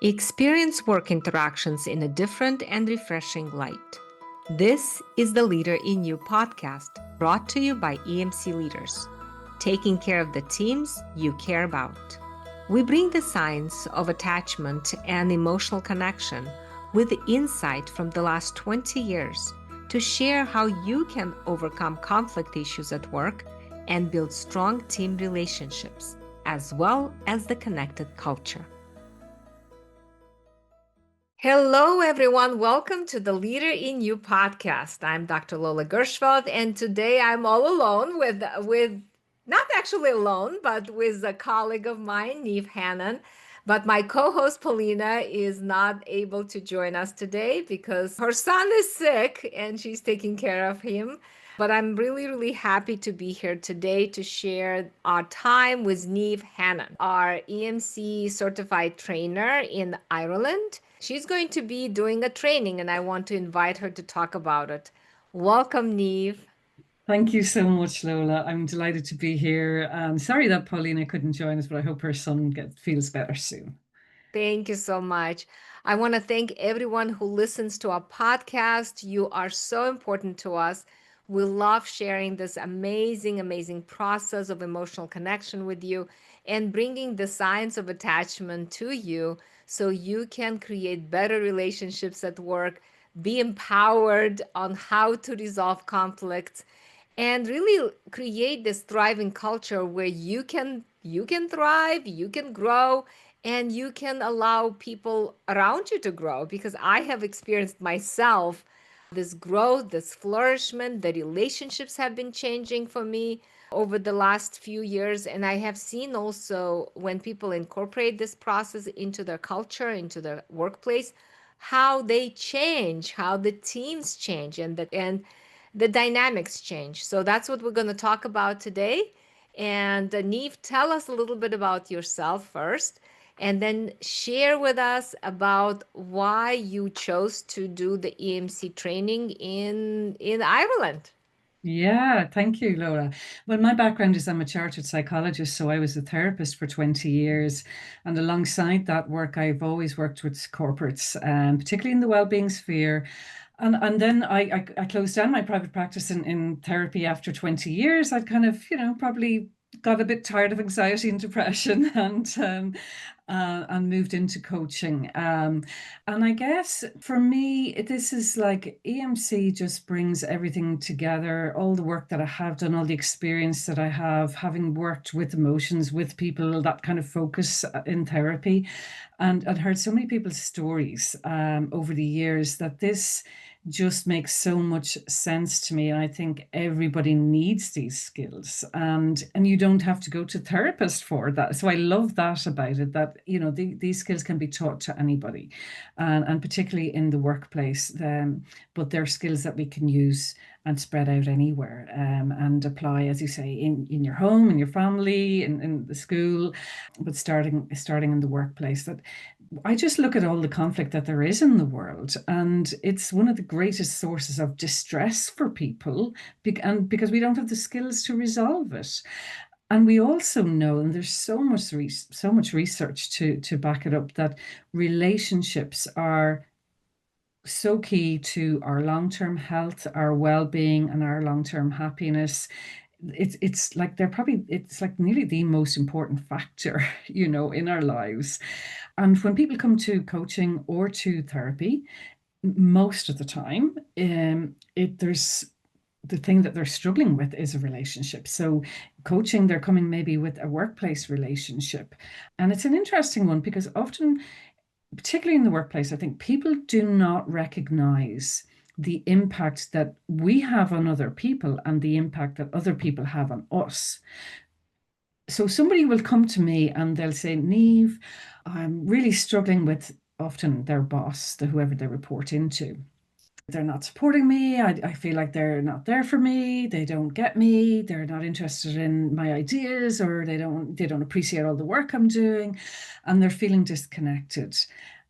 Experience work interactions in a different and refreshing light. This is the Leader in You podcast, brought to you by EmC Leaders, taking care of the teams you care about. We bring the science of attachment and emotional connection with insight from the last 20 years to share how you can overcome conflict issues at work and build strong team relationships, as well as the connected culture. Hello, everyone. Welcome to the Leader in You podcast. I'm Dr. Lola Gershfeld, and today I'm all alone with not actually alone, but with a colleague of mine, Niamh Hannan. But my co-host Paulina is not able to join us today because her son is sick and she's taking care of him. But I'm really, really happy to be here today to share our time with Niamh Hannan, our EmC certified trainer in Ireland. She's going to be doing a training and I want to invite her to talk about it. Welcome, Niamh. Thank you so much, Lola. I'm delighted to be here. Sorry that Paulina couldn't join us, but I hope her son feels better soon. Thank you so much. I want to thank everyone who listens to our podcast. You are so important to us. We love sharing this amazing, amazing process of emotional connection with you and bringing the science of attachment to you so you can create better relationships at work, be empowered on how to resolve conflicts, and really create this thriving culture where you can thrive, you can grow, and you can allow people around you to grow, because I have experienced myself this growth, this flourishment. The relationships have been changing for me over the last few years, and I have seen also when people incorporate this process into their culture, into their workplace, how they change, how the teams change, and the dynamics change. So that's what we're going to talk about today. And Niamh, tell us a little bit about yourself first, and then share with us about why you chose to do the EmC training in Ireland. Yeah, thank you, Lola. Well, my background is I'm a chartered psychologist, so I was a therapist for 20 years. And alongside that work, I've always worked with corporates, particularly in the well-being sphere. And then I closed down my private practice in therapy after 20 years. I'd kind of, probably got a bit tired of anxiety and depression and moved into coaching. And I guess for me, this is like EmC just brings everything together, all the work that I have done, all the experience that I have, having worked with emotions, with people, that kind of focus in therapy, and heard so many people's stories over the years that this just makes so much sense to me. And I think everybody needs these skills, and you don't have to go to therapist for that. So I love that about it, that these skills can be taught to anybody, and particularly in the workplace, but they're skills that we can use and spread out anywhere, and apply, as you say, in your home, in your family, in the school, but starting in the workplace. That I just look at all the conflict that there is in the world, and it's one of the greatest sources of distress for people, and because we don't have the skills to resolve it. And we also know, and there's so much research to back it up, that relationships are so key to our long-term health, our well-being, and our long-term happiness. It's like it's like nearly the most important factor, in our lives. And when people come to coaching or to therapy, most of the time, there's the thing that they're struggling with is a relationship. So coaching, they're coming maybe with a workplace relationship. And it's an interesting one because often, particularly in the workplace, I think people do not recognize the impact that we have on other people and the impact that other people have on us. So somebody will come to me and they'll say, Niamh, I'm really struggling with often their boss, whoever they report into. They're not supporting me. I feel like they're not there for me. They don't get me. They're not interested in my ideas, or they don't appreciate all the work I'm doing, and they're feeling disconnected.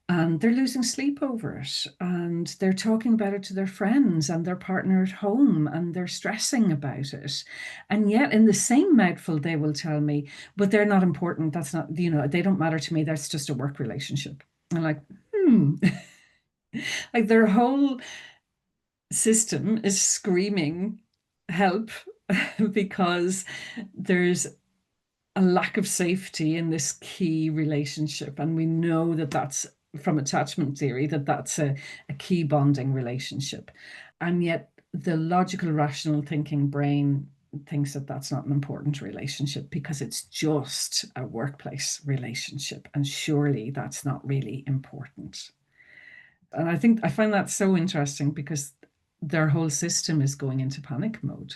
And they're losing sleep over it. And they're talking about it to their friends and their partner at home, and they're stressing about it. And yet, in the same mouthful, they will tell me, but they're not important. That's not, they don't matter to me. That's just a work relationship. And like, hmm, like their whole system is screaming help because there's a lack of safety in this key relationship. And we know that that's from attachment theory, that that's a key bonding relationship. And yet the logical, rational thinking brain thinks that that's not an important relationship because it's just a workplace relationship. And surely that's not really important. And I think I find that so interesting because their whole system is going into panic mode.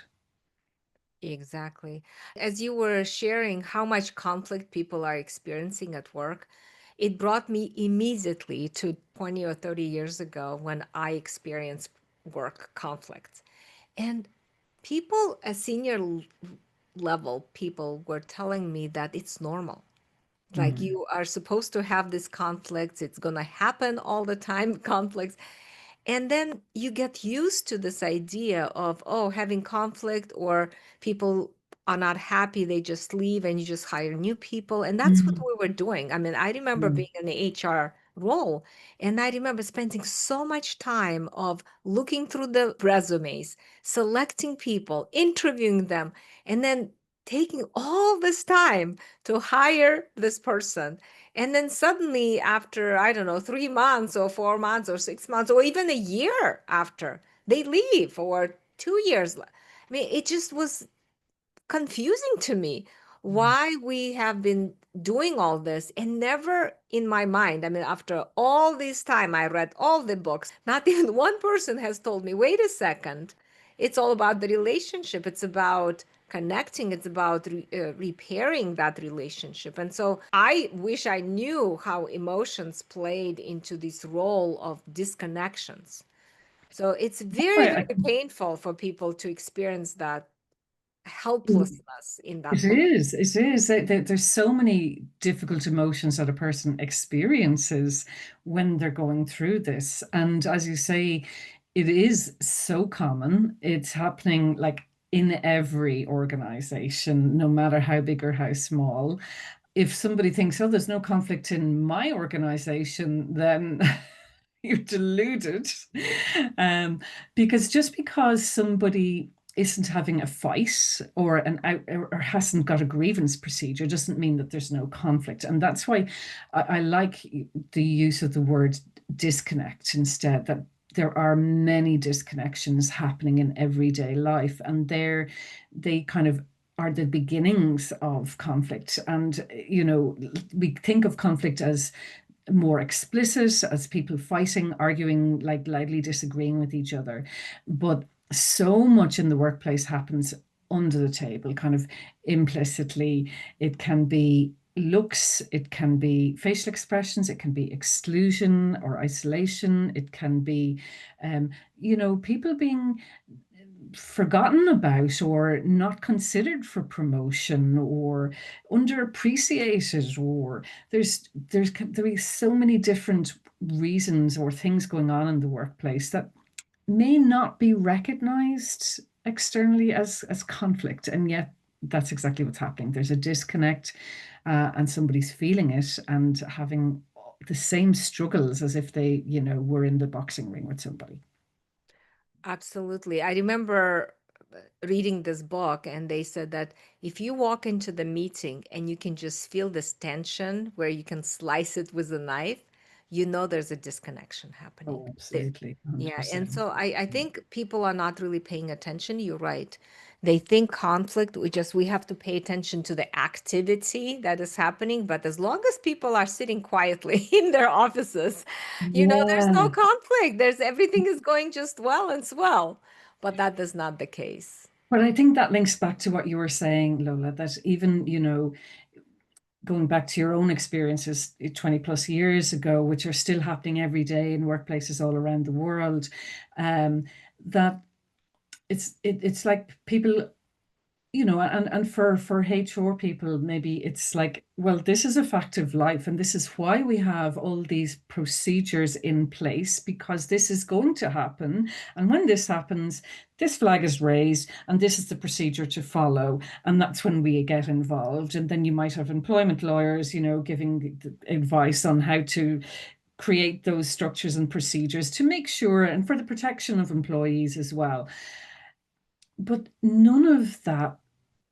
Exactly. As you were sharing how much conflict people are experiencing at work, it brought me immediately to 20 or 30 years ago when I experienced work conflicts. And people at level people were telling me that it's normal. Like Mm. you are supposed to have these conflicts, it's going to happen all the time, conflicts. And then you get used to this idea of, oh, having conflict or people are not happy, they just leave and you just hire new people. And that's what Mm. we were doing. I mean, I remember Mm. being in the HR role, and I remember spending so much time of looking through the resumes, selecting people, interviewing them, and then taking all this time to hire this person. And then suddenly, after, I don't know, 3 months or 4 months or 6 months or even a year after, they leave or 2 years. I mean, it just was confusing to me why we have been doing all this and never in my mind. I mean, after all this time, I read all the books, not even one person has told me, wait a second, it's all about the relationship. It's about connecting. It's about repairing that relationship. And so I wish I knew how emotions played into this role of disconnections. So it's very, I, very painful for people to experience that I, helplessness in that It moment. is. It is. There's so many difficult emotions that a person experiences when they're going through this. And as you say, it is so common. It's happening like in every organization, no matter how big or how small. If somebody thinks, oh, there's no conflict in my organization, then you're deluded. Um, because just because somebody isn't having a fight or an out or hasn't got a grievance procedure doesn't mean that there's no conflict. And that's why I like the use of the word disconnect instead, that there are many disconnections happening in everyday life, and they kind of are the beginnings of conflict. And we think of conflict as more explicit, as people fighting, arguing, like loudly disagreeing with each other. But so much in the workplace happens under the table, kind of implicitly. It can be looks, it can be facial expressions, it can be exclusion or isolation, it can be, people being forgotten about or not considered for promotion or underappreciated, or there is so many different reasons or things going on in the workplace that may not be recognized externally as conflict, and yet that's exactly what's happening. There's a disconnect, and somebody's feeling it and having the same struggles as if they were in the boxing ring with somebody. Absolutely. I remember reading this book, and they said that if you walk into the meeting and you can just feel this tension where you can slice it with a knife, you know there's a disconnection happening. Oh, There. absolutely, Yeah. And 100%. so I think people are not really paying attention. You're right. They think conflict, we have to pay attention to the activity that is happening. But as long as people are sitting quietly in their offices, there's no Yeah. conflict. There's everything is going just well and swell. But that is not the case. But I think that links back to what you were saying, Lola, that even, going back to your own experiences 20 plus years ago, which are still happening every day in workplaces all around the world, um, that it's like people, and for HR people, maybe it's like, well, this is a fact of life, and this is why we have all these procedures in place, because this is going to happen. And when this happens, this flag is raised, and this is the procedure to follow. And that's when we get involved. And then you might have employment lawyers, giving advice on how to create those structures and procedures to make sure, and for the protection of employees as well. But none of that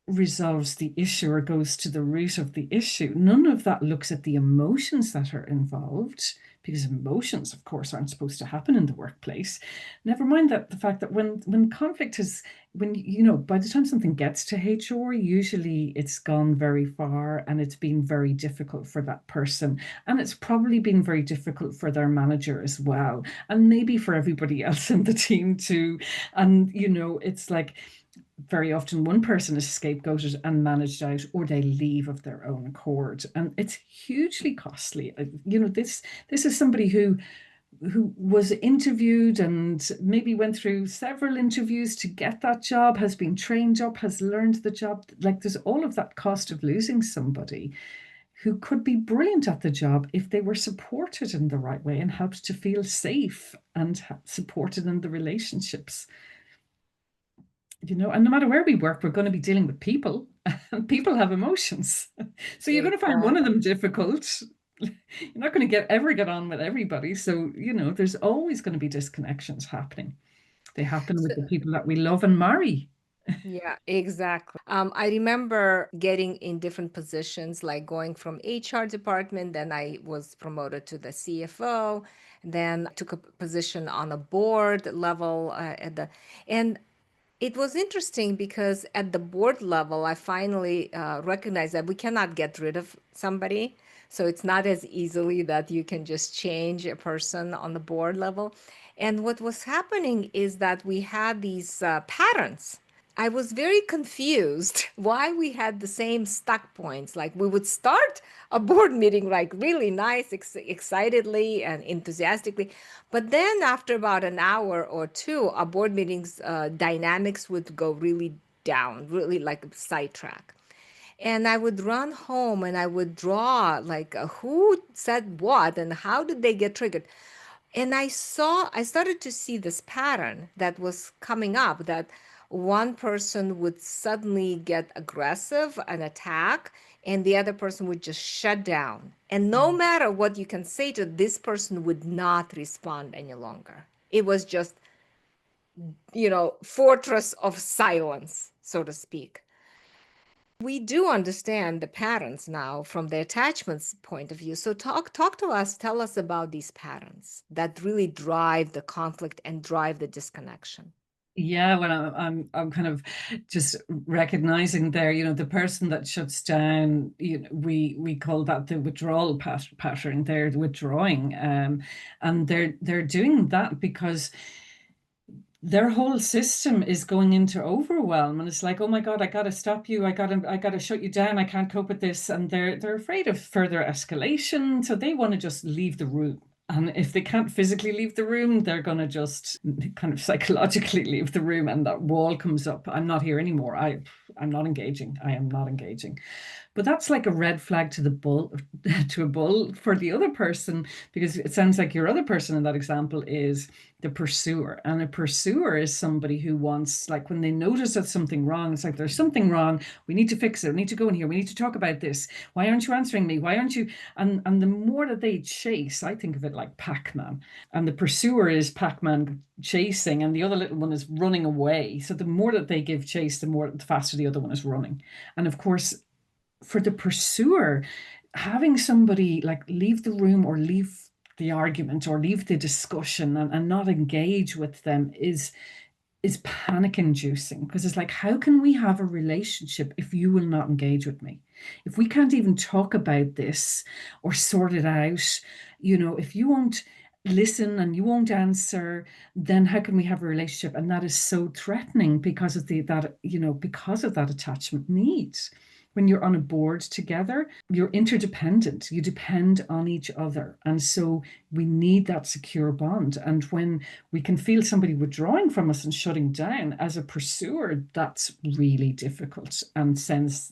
resolves the issue or goes to the root of the issue. None of that looks at the emotions that are involved, because emotions, of course, aren't supposed to happen in the workplace. Never mind that the fact that when conflict is, when by the time something gets to HR, usually it's gone very far and it's been very difficult for that person, and it's probably been very difficult for their manager as well, and maybe for everybody else in the team too. And it's like, very often one person is scapegoated and managed out, or they leave of their own accord, and it's hugely costly. This is somebody who was interviewed and maybe went through several interviews to get that job, has been trained up, has learned the job. Like, there's all of that cost of losing somebody who could be brilliant at the job if they were supported in the right way and helped to feel safe and supported in the relationships. And no matter where we work, we're going to be dealing with people, and people have emotions. So you're going to find one of them difficult. You're not going to ever get on with everybody. So, there's always going to be disconnections happening. They happen with the people that we love and marry. Yeah, exactly. I remember getting in different positions, like going from HR department, then I was promoted to the CFO, then took a position on a board level and it was interesting because at the board level, I finally recognized that we cannot get rid of somebody. So it's not as easily that you can just change a person on the board level. And what was happening is that we had these patterns. I was very confused why we had the same stuck points. Like we would start a board meeting like really nice, excitedly and enthusiastically, but then after about an hour or two, our board meetings dynamics would go really down, really like sidetrack. And I would run home and I would draw like who said what and how did they get triggered. And I started to see this pattern that was coming up, that one person would suddenly get aggressive and attack, and the other person would just shut down. And no matter what you can say to this person would not respond any longer. It was just, fortress of silence, so to speak. We do understand the patterns now from the attachments point of view. So talk to us, tell us about these patterns that really drive the conflict and drive the disconnection. Yeah, well, I'm kind of just recognizing there, the person that shuts down, we call that the withdrawal pattern. They're withdrawing, and they're doing that because their whole system is going into overwhelm, and it's like, oh my God, I gotta stop you, I gotta shut you down, I can't cope with this, and they're afraid of further escalation, so they want to just leave the room. And if they can't physically leave the room, they're going to just kind of psychologically leave the room, and that wall comes up. I'm not here anymore. I'm not engaging. I am not engaging. But that's like a red flag to the bull, to a bull for the other person, because it sounds like your other person in that example is the pursuer. And a pursuer is somebody who wants, like, when they notice that something wrong, it's like, there's something wrong. We need to fix it. We need to go in here. We need to talk about this. Why aren't you answering me? Why aren't you? And the more that they chase, I think of it like Pac-Man. And the pursuer is Pac-Man chasing, and the other little one is running away. So the more that they give chase, the faster the other one is running. And of course, for the pursuer, having somebody like leave the room or leave the argument or leave the discussion and not engage with them is panic inducing, because it's like, how can we have a relationship if you will not engage with me? If we can't even talk about this or sort it out, if you won't listen and you won't answer, then how can we have a relationship? And that is so threatening because of that attachment needs. When you're on a board together, you're interdependent. You depend on each other. And so we need that secure bond. And when we can feel somebody withdrawing from us and shutting down as a pursuer, that's really difficult and sends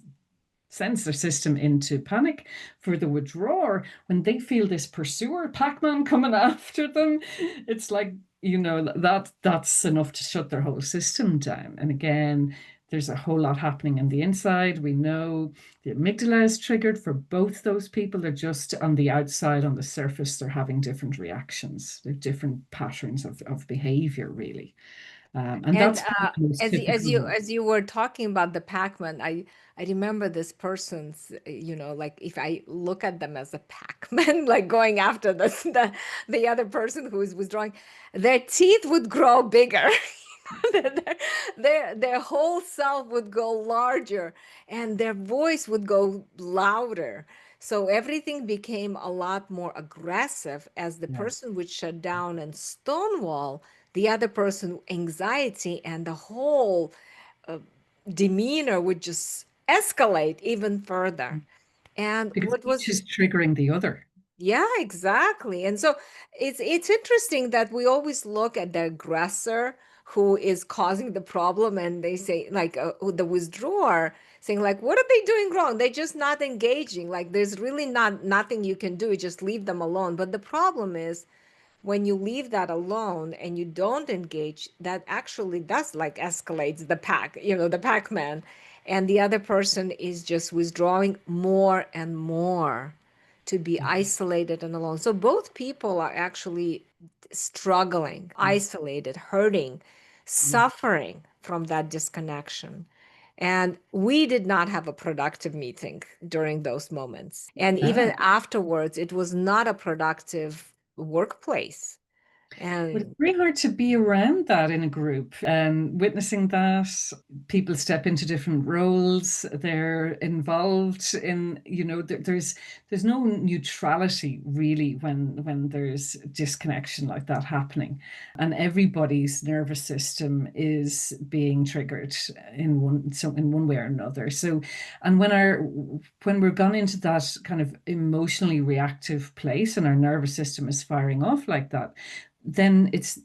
their system into panic. For the withdrawer, when they feel this pursuer Pac-Man coming after them, it's like, that's enough to shut their whole system down. And again, there's a whole lot happening in the inside. We know the amygdala is triggered for both those people. They're just on the outside, on the surface, they're having different reactions. They're different patterns of behavior, really. And And that's probably the most as typical you one. as you were talking about the Pac-Man, I remember this person's, like if I look at them as a Pac-Man, like going after the other person who is withdrawing, their teeth would grow bigger. Their whole self would go larger and their voice would go louder. So everything became a lot more aggressive as the Yeah. person would shut down and stonewall the other person anxiety, and the whole uh, demeanor would just escalate even further. And Because what each was, is triggering the other. yeah, exactly. And so it's interesting that we always look at the aggressor who is causing the problem, and they say like the withdrawer saying like, what are they doing wrong? They're just not engaging. Like there's really nothing you can do. You just leave them alone. But the problem is when you leave that alone and you don't engage, that actually does like escalates the the Pac-Man, and the other person is just withdrawing more and more to be isolated and alone. So both people are actually struggling, isolated, hurting, Yeah. suffering from that disconnection. And we did not have a productive meeting during those moments. And even Ah. afterwards, it was not a productive workplace. But it's And very hard to be around that in a group and witnessing that people step into different roles. They're involved in, there's no neutrality really when there's disconnection like that happening. And everybody's nervous system is being triggered in one way or another. So and when we're gone into that kind of emotionally reactive place and our nervous system is firing off like that, then it's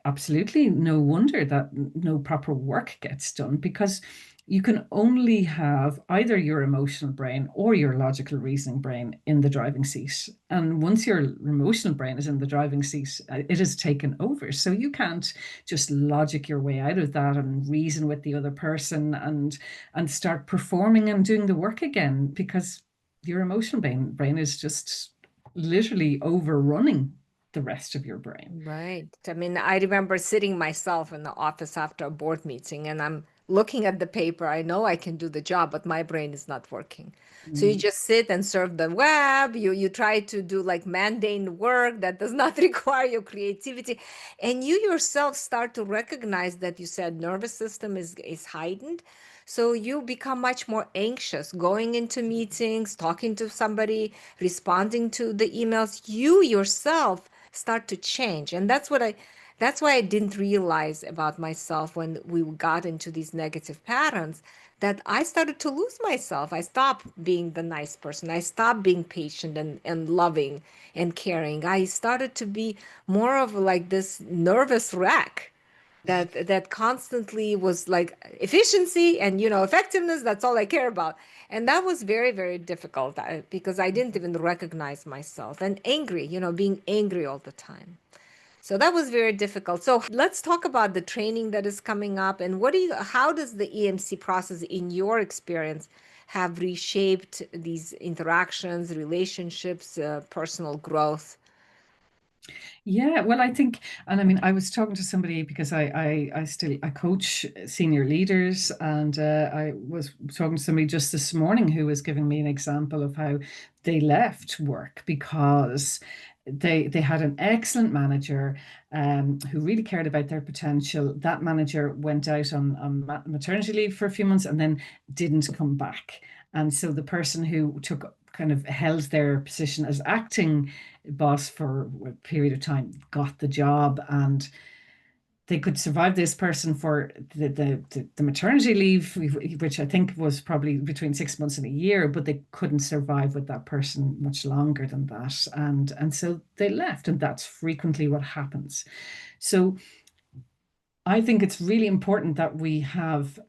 absolutely no wonder that no proper work gets done, because you can only have either your emotional brain or your logical reasoning brain in the driving seat. And once your emotional brain is in the driving seat, it has taken over. So you can't just logic your way out of that and reason with the other person and start performing and doing the work again, because your emotional brain is just literally overrunning the rest of your brain. right. I mean, I remember sitting myself in the office after a board meeting and I'm looking at the paper. I know I can do the job, but my brain is not working. So you Mm. just sit and surf the web. You try to do like mundane work that does not require your creativity. And you yourself start to recognize that you said nervous system is heightened. So you become much more anxious going into meetings, talking to somebody, responding to the emails. You yourself start to change. And that's why I didn't realize about myself when we got into these negative patterns, that I started to lose myself. I stopped being the nice person. I stopped being patient and loving and caring. I started to be more of like this nervous wreck that constantly was like efficiency and effectiveness. That's all I care about. And that was very, very difficult because I didn't even recognize myself, and angry, being angry all the time. So that was very difficult. So let's talk about the training that is coming up, and how does the EMC process in your experience have reshaped these interactions, relationships, personal growth? Yeah, well, I think, and I mean, I was talking to somebody because I coach senior leaders, and I was talking to somebody just this morning who was giving me an example of how they left work because they had an excellent manager who really cared about their potential. That manager went out on maternity leave for a few months and then didn't come back. And so the person who took kind of held their position as acting boss for a period of time got the job, and they could survive this person for the maternity leave, which I think was probably between 6 months and a year, but they couldn't survive with that person much longer than that, and so they left, and that's frequently what happens. So I think it's really important that we have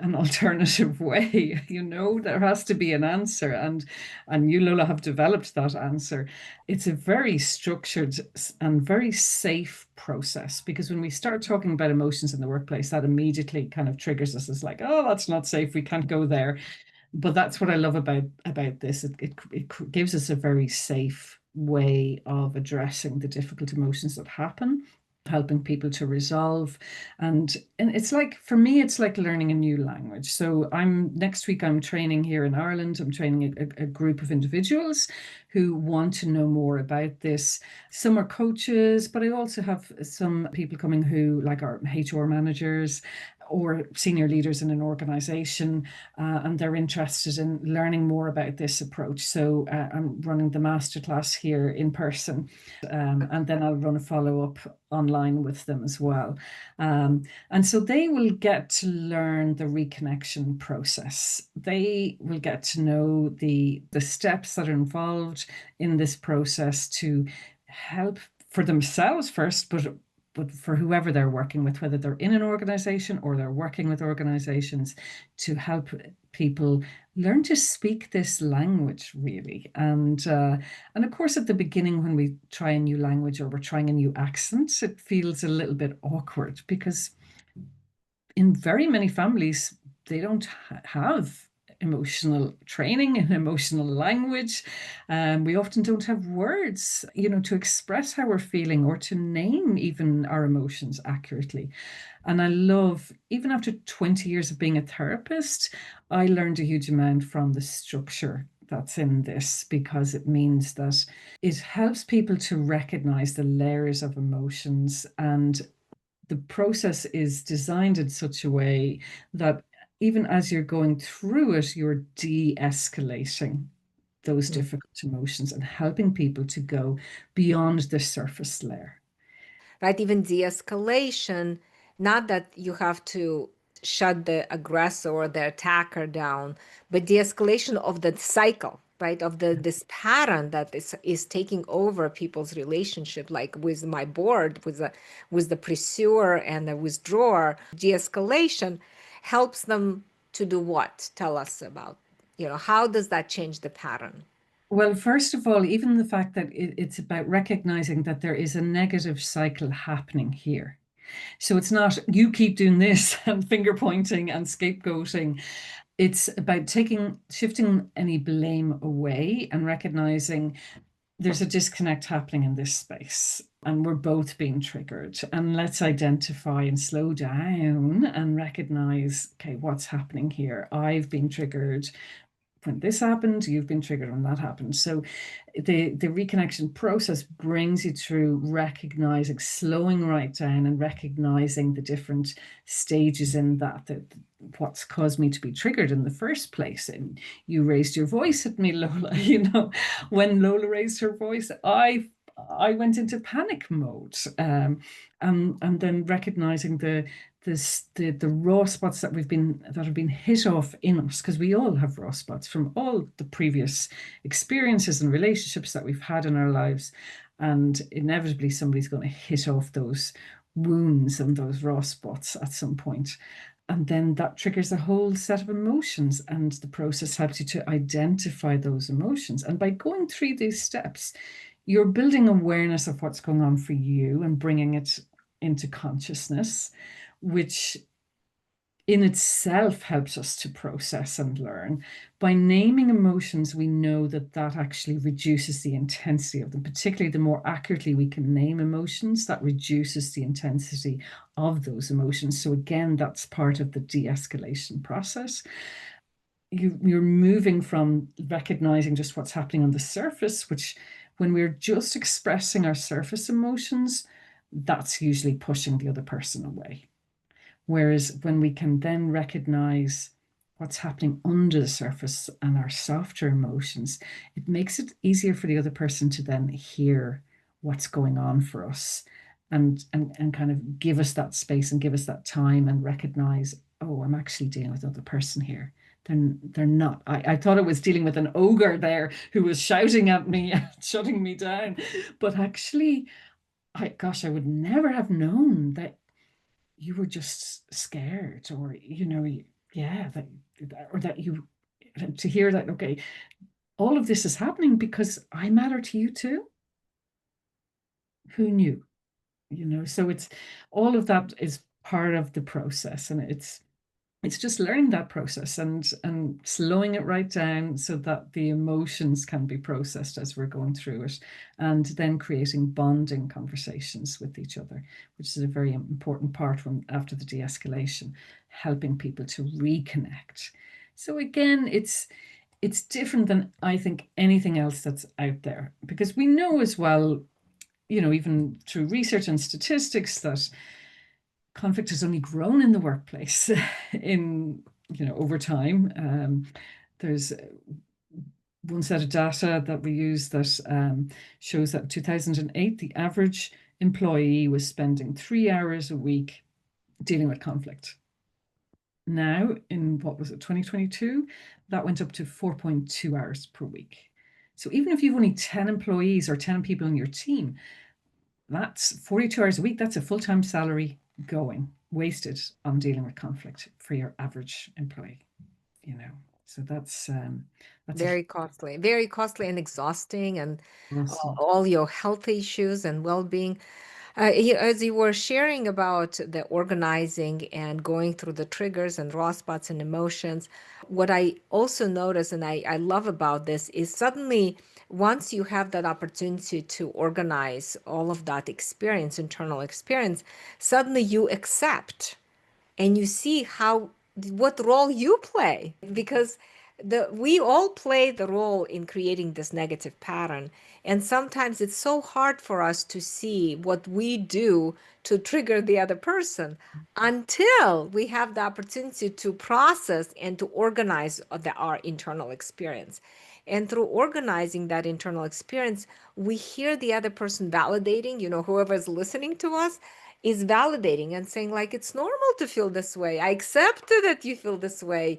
an alternative way. There has to be an answer, and you, Lola, have developed that answer. It's a very structured and very safe process, because when we start talking about emotions in the workplace, that immediately kind of triggers us as like, oh, that's not safe. We can't go there. But that's what I love about this. It gives us a very safe way of addressing the difficult emotions that happen, helping people to resolve. And it's like, for me, it's like learning a new language. So next week I'm training here in Ireland. I'm training a group of individuals who want to know more about this. Some are coaches, but I also have some people coming who like are HR managers or senior leaders in an organization, and they're interested in learning more about this approach. So I'm running the masterclass here in person, and then I'll run a follow-up online with them as well. And so they will get to learn the reconnection process. They will get to know the steps that are involved in this process to help for themselves first, but for whoever they're working with, whether they're in an organization or they're working with organizations, to help people learn to speak this language, really. And of course, at the beginning, when we try a new language or we're trying a new accent, it feels a little bit awkward, because in very many families, they don't have emotional training and emotional language. We often don't have words, to express how we're feeling or to name even our emotions accurately. And I love, even after 20 years of being a therapist, I learned a huge amount from the structure that's in this, because it means that it helps people to recognize the layers of emotions, and the process is designed in such a way that even as you're going through it, you're de-escalating those difficult emotions and helping people to go beyond the surface layer. Right? Even de-escalation, not that you have to shut the aggressor or the attacker down, but de-escalation of the cycle, right? Of this pattern that is taking over people's relationship, like with my board, with the pursuer and the withdrawer. De-escalation helps them to do what? Tell us about, how does that change the pattern? Well, first of all, even the fact that it's about recognizing that there is a negative cycle happening here. So it's not you keep doing this and finger pointing and scapegoating. It's about shifting any blame away and recognizing there's a disconnect happening in this space and we're both being triggered. And let's identify and slow down and recognize, okay, what's happening here? I've been triggered when this happened, you've been triggered when that happened. So the reconnection process brings you through recognizing, slowing right down and recognizing the different stages in that what's caused me to be triggered in the first place. And you raised your voice at me, Lola. When Lola raised her voice, I went into panic mode, and then recognizing the raw spots that have been hit off in us, because we all have raw spots from all the previous experiences and relationships that we've had in our lives, and inevitably somebody's going to hit off those wounds and those raw spots at some point. And then that triggers a whole set of emotions, and the process helps you to identify those emotions. And by going through these steps, you're building awareness of what's going on for you and bringing it into consciousness, which in itself helps us to process and learn. By naming emotions, we know that actually reduces the intensity of them, particularly the more accurately we can name emotions, that reduces the intensity of those emotions. So again, that's part of the de-escalation process. You're moving from recognizing just what's happening on the surface, which when we're just expressing our surface emotions, that's usually pushing the other person away. Whereas when we can then recognize what's happening under the surface and our softer emotions, it makes it easier for the other person to then hear what's going on for us, and kind of give us that space and give us that time and recognize, oh, I'm actually dealing with another person here. They're not. I thought I was dealing with an ogre there who was shouting at me and shutting me down. But actually, I would never have known that you were just scared, or yeah, that, or that you, to hear that, okay, all of this is happening because I matter to you too. Who knew? So it's all of that is part of the process, and it's just learning that process and slowing it right down so that the emotions can be processed as we're going through it, and then creating bonding conversations with each other, which is a very important part when after the de-escalation, helping people to reconnect. So again, it's different than I think anything else that's out there, because we know as well, even through research and statistics, that conflict has only grown in the workplace in over time. There's one set of data that we use that shows that in 2008 the average employee was spending 3 hours a week dealing with conflict. Now, in what was it, 2022, that went up to 4.2 hours per week. So even if you've only 10 employees or 10 people in your team, that's 42 hours a week. That's a full-time salary going wasted on dealing with conflict for your average employee. So that's a Very costly and exhausting, and awesome. all your health issues and well-being. As you were sharing about the organizing and going through the triggers and raw spots and emotions, what I also notice and I love about this is suddenly once you have that opportunity to organize all of that experience, internal experience, suddenly you accept and you see how what role you play, because we all play the role in creating this negative pattern, and sometimes it's so hard for us to see what we do to trigger the other person until we have the opportunity to process and to organize our internal experience. And through organizing that internal experience, we hear the other person validating, whoever is listening to us is validating and saying, like, it's normal to feel this way. I accept that you feel this way.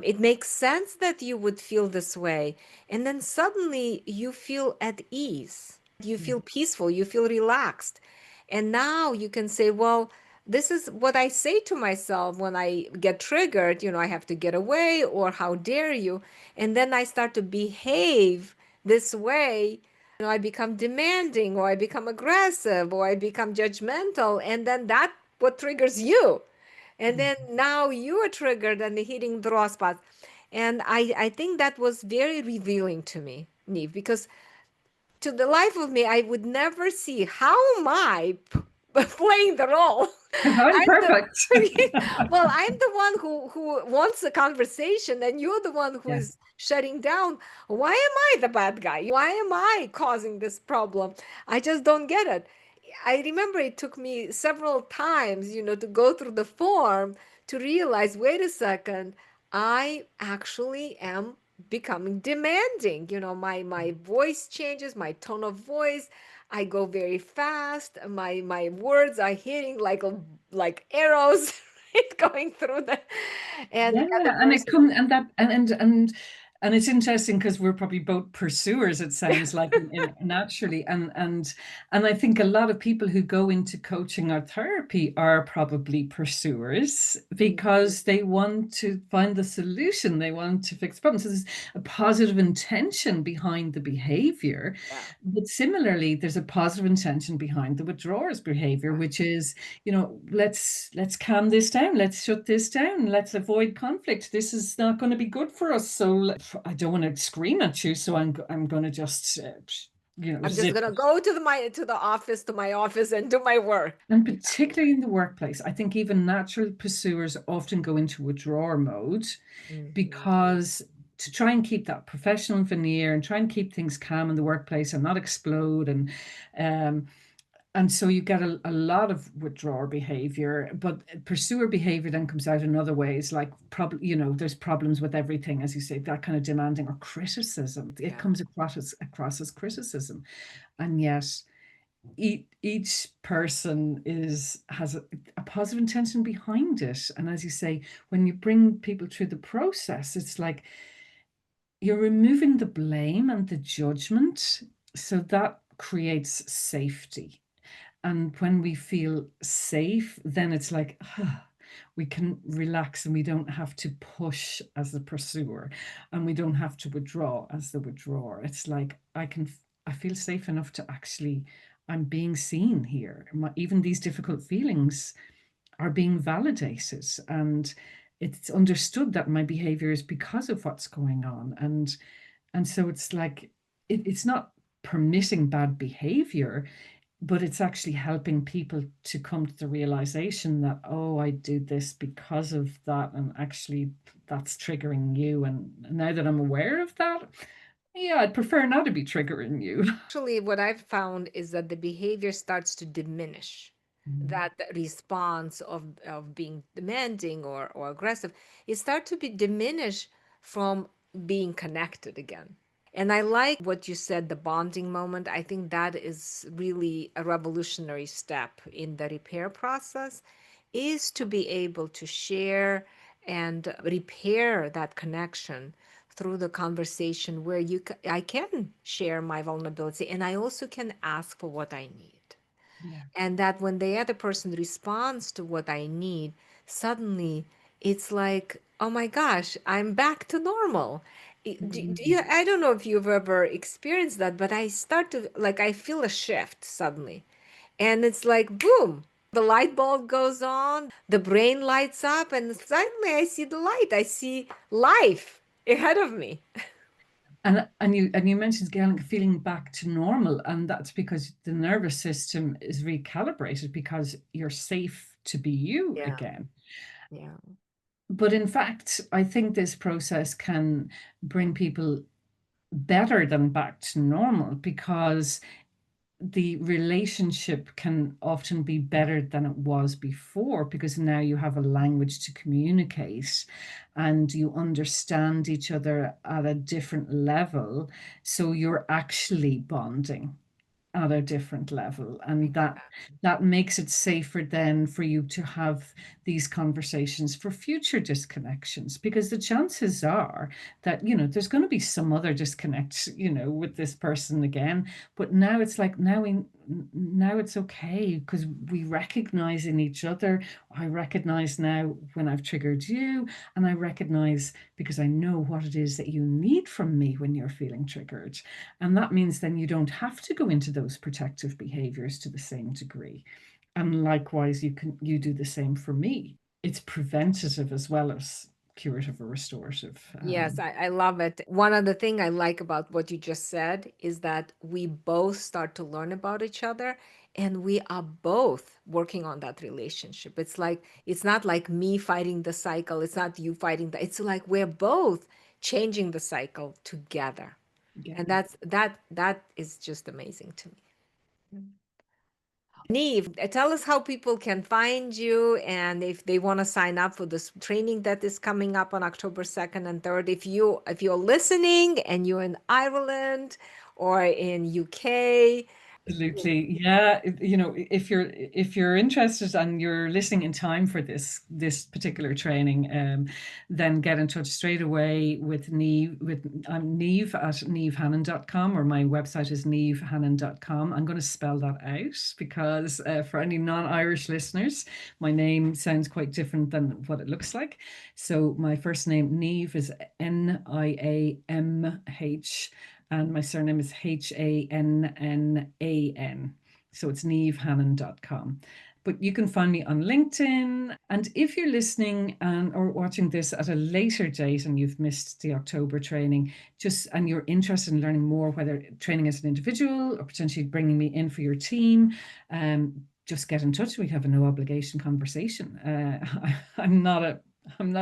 It makes sense that you would feel this way. And then suddenly you feel at ease. You feel peaceful. You feel relaxed. And now you can say, well, this is what I say to myself when I get triggered. I have to get away, or how dare you. And then I start to behave this way. I become demanding, or I become aggressive, or I become judgmental, and then that what triggers you. And then now you are triggered and hitting the raw spots. And I think that was very revealing to me, Niamh, because to the life of me, I would never see how am I playing the role. I'm I'm the perfect. well, I'm the one who wants a conversation, and you're the one who Yeah. is shutting down. Why am I the bad guy? Why am I causing this problem? I just don't get it. I remember it took me several times, to go through the form to realize, wait a second, I actually am becoming demanding. My voice changes, my tone of voice. I go very fast. My words are hitting like arrows, right, going through and the other Yeah, and it person. comes and that and it's interesting because we're probably both pursuers, it sounds like, naturally, and I think a lot of people who go into coaching or therapy are probably pursuers Mhm. because they want to find the solution, they want to fix problems. So there's a positive intention behind the behavior, Yeah, but similarly, there's a positive intention behind the withdrawers' behavior, yeah. which is, let's calm this down, let's shut this down, let's avoid conflict, this is not going to be good for us, so I don't want to scream at you, so I'm going to just I'm just zip. gonna go to my office and do my work. And particularly in the workplace, I think even natural pursuers often go into withdrawer mode Mhm. because to try and keep that professional veneer and try and keep things calm in the workplace and not explode, um, and so you get a lot of withdrawer behavior, but pursuer behavior then comes out in other ways, like there's problems with everything, as you say, that kind of demanding or criticism. It Yeah. comes across as criticism, and yet each person has a positive intention behind it. And as you say, when you bring people through the process, it's like you're removing the blame and the judgment, so that creates safety. And when we feel safe, then it's like, we can relax and we don't have to push as the pursuer and we don't have to withdraw as the withdrawer. It's like, I feel safe enough to actually, I'm being seen here. Even these difficult feelings are being validated, and it's understood that my behavior is because of what's going on. And so it's like, it's not permitting bad behavior, but it's actually helping people to come to the realization that, oh, I do this because of that, and actually that's triggering you. And now that I'm aware of that, yeah, I'd prefer not to be triggering you. Actually, what I've found is that the behavior starts to diminish. Mm. That response of being demanding or aggressive, it starts to be diminished from being connected again. And I like what you said, the bonding moment. I think that is really a revolutionary step in the repair process, is to be able to share and repair that connection through the conversation where I can share my vulnerability and I also can ask for what I need. Yeah. And that when the other person responds to what I need, suddenly it's like, oh my gosh, I'm back to normal. Do Mm. you, I don't know if you've ever experienced that, but I start to, like, I feel a shift suddenly. And it's like, boom, the light bulb goes on, the brain lights up, and suddenly I see the light. I see life ahead of me. And you mentioned again feeling back to normal, and that's because the nervous system is recalibrated because you're safe to be you Yeah, again. yeah, But in fact, I think this process can bring people better than back to normal, because the relationship can often be better than it was before, because now you have a language to communicate and you understand each other at a different level. So you're actually bonding at a different level, and that makes it safer then for you to have these conversations for future disconnections, because the chances are that there's going to be some other disconnect with this person again. But now it's like, now it's okay, because we recognize in each other. I recognize now when I've triggered you, and I recognize because I know what it is that you need from me when you're feeling triggered. And that means then you don't have to go into those protective behaviors to the same degree. And likewise, you do the same for me. It's preventative as well as curative or restorative. Yes, I love it. One other thing I like about what you just said is that we both start to learn about each other and we are both working on that relationship. It's like, it's not like me fighting the cycle, it's not you fighting it's like we're both changing the cycle together. Yeah. And that is just amazing to me. Niamh, tell us how people can find you and if they want to sign up for this training that is coming up on October 2nd and 3rd. If you're listening and you're in Ireland or in UK. Absolutely. Yeah. If you're interested and you're listening in time for this particular training, then get in touch straight away with Niamh. I'm Niamh at niamhhannan.com, or my website is niamhhannan.com. I'm going to spell that out because for any non-Irish listeners, my name sounds quite different than what it looks like. So my first name, Niamh, is Niamh, and my surname is Hannan. So it's niamhhannan.com. But you can find me on LinkedIn. And if you're listening or watching this at a later date and you've missed the October training, and you're interested in learning more, whether training as an individual or potentially bringing me in for your team, just get in touch. We have a no obligation conversation. I'm not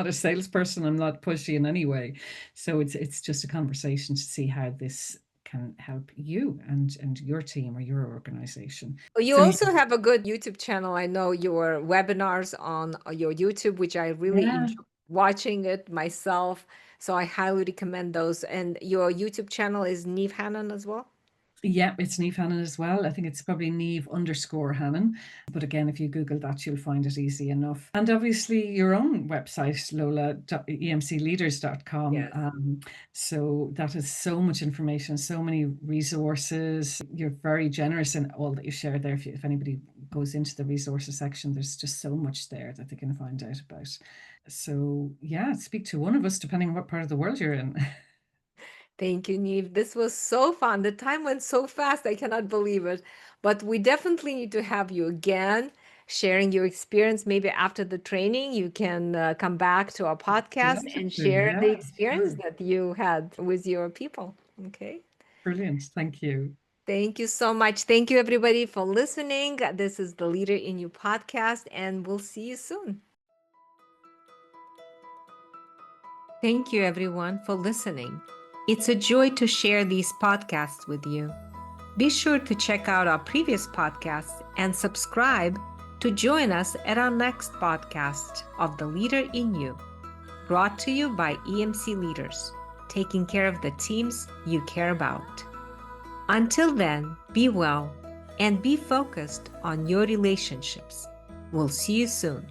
a salesperson. I'm not pushy in any way. So it's just a conversation to see how this can help you and your team or your organization. You So also have a good YouTube channel. I know your webinars on your YouTube, which I really yeah, enjoy watching it myself. So I highly recommend those. And your YouTube channel is Niamh Hannan as well? yeah, it's Niamh Hannan as well. I think it's probably Niamh_Hannan. But again, if you Google that, you'll find it easy enough. And obviously your own website, Lola.emcleaders.com. Yes. So that is so much information, so many resources. You're very generous in all that you share there. If anybody goes into the resources section. There's just so much there that they can find out about. So yeah, speak to one of us depending on what part of the world you're in. Thank you, Niamh. This was so fun. The time went so fast, I cannot believe it. But we definitely need to have you again, sharing your experience. Maybe after the training, you can come back to our podcast Delighted and to. share the Yeah, experience sure. that you had with your people. Okay. Brilliant. Thank you. Thank you so much. Thank you, everybody, for listening. This is the Leader in You podcast, and we'll see you soon. Thank you, everyone, for listening. It's a joy to share these podcasts with you. Be sure to check out our previous podcasts and subscribe to join us at our next podcast of The Leader in You, brought to you by EmC Leaders, taking care of the teams you care about. Until then, be well and be focused on your relationships. We'll see you soon.